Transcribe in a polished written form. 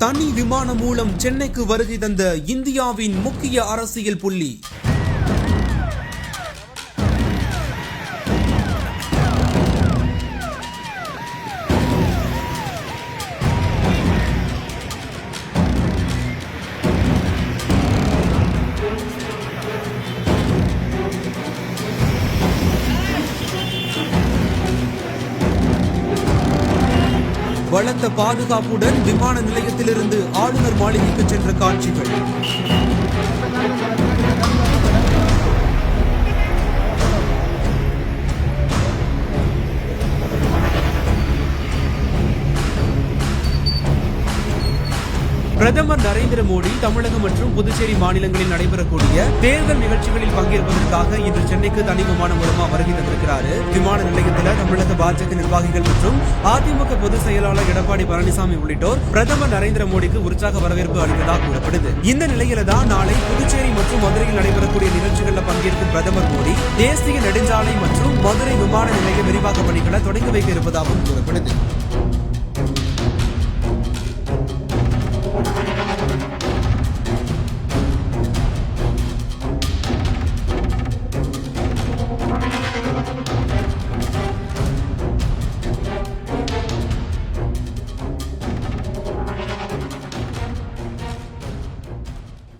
தனி விமானம் மூலம் சென்னைக்கு வருகை தந்த இந்தியாவின் முக்கிய அரசியல் புள்ளி. பலத்த பாதுகாப்புடன் விமான நிலையத்திலிருந்து ஆளுநர் மாளிகைக்கு சென்ற காட்சிகள். பிரதமர் நரேந்திர மோடி தமிழகம் மற்றும் புதுச்சேரி மாநிலங்களில் நடைபெறக்கூடிய தேர்தல் நிகழ்ச்சிகளில் பங்கேற்பதற்காக இன்று சென்னைக்கு தனி விமானம் மூலமா வருகை தந்திருக்கிறார். விமான நிலையத்தில் தமிழக பாஜக நிர்வாகிகள் மற்றும் அதிமுக பொதுச் செயலாளர் எடப்பாடி பழனிசாமி உள்ளிட்டோர் பிரதமர் நரேந்திர மோடிக்கு உற்சாக வரவேற்பு அளித்ததாக கூறப்படுது. இந்த நிலையில தான் நாளை புதுச்சேரி மற்றும் மதுரையில் நடைபெறக்கூடிய நிகழ்ச்சிகளில் பங்கேற்கும் பிரதமர் மோடி தேசிய நெடுஞ்சாலை மற்றும் மதுரை விமான நிலைய விரிவாக்க பணிகளை தொடங்கி வைக்க இருப்பதாகவும் கூறப்படுது.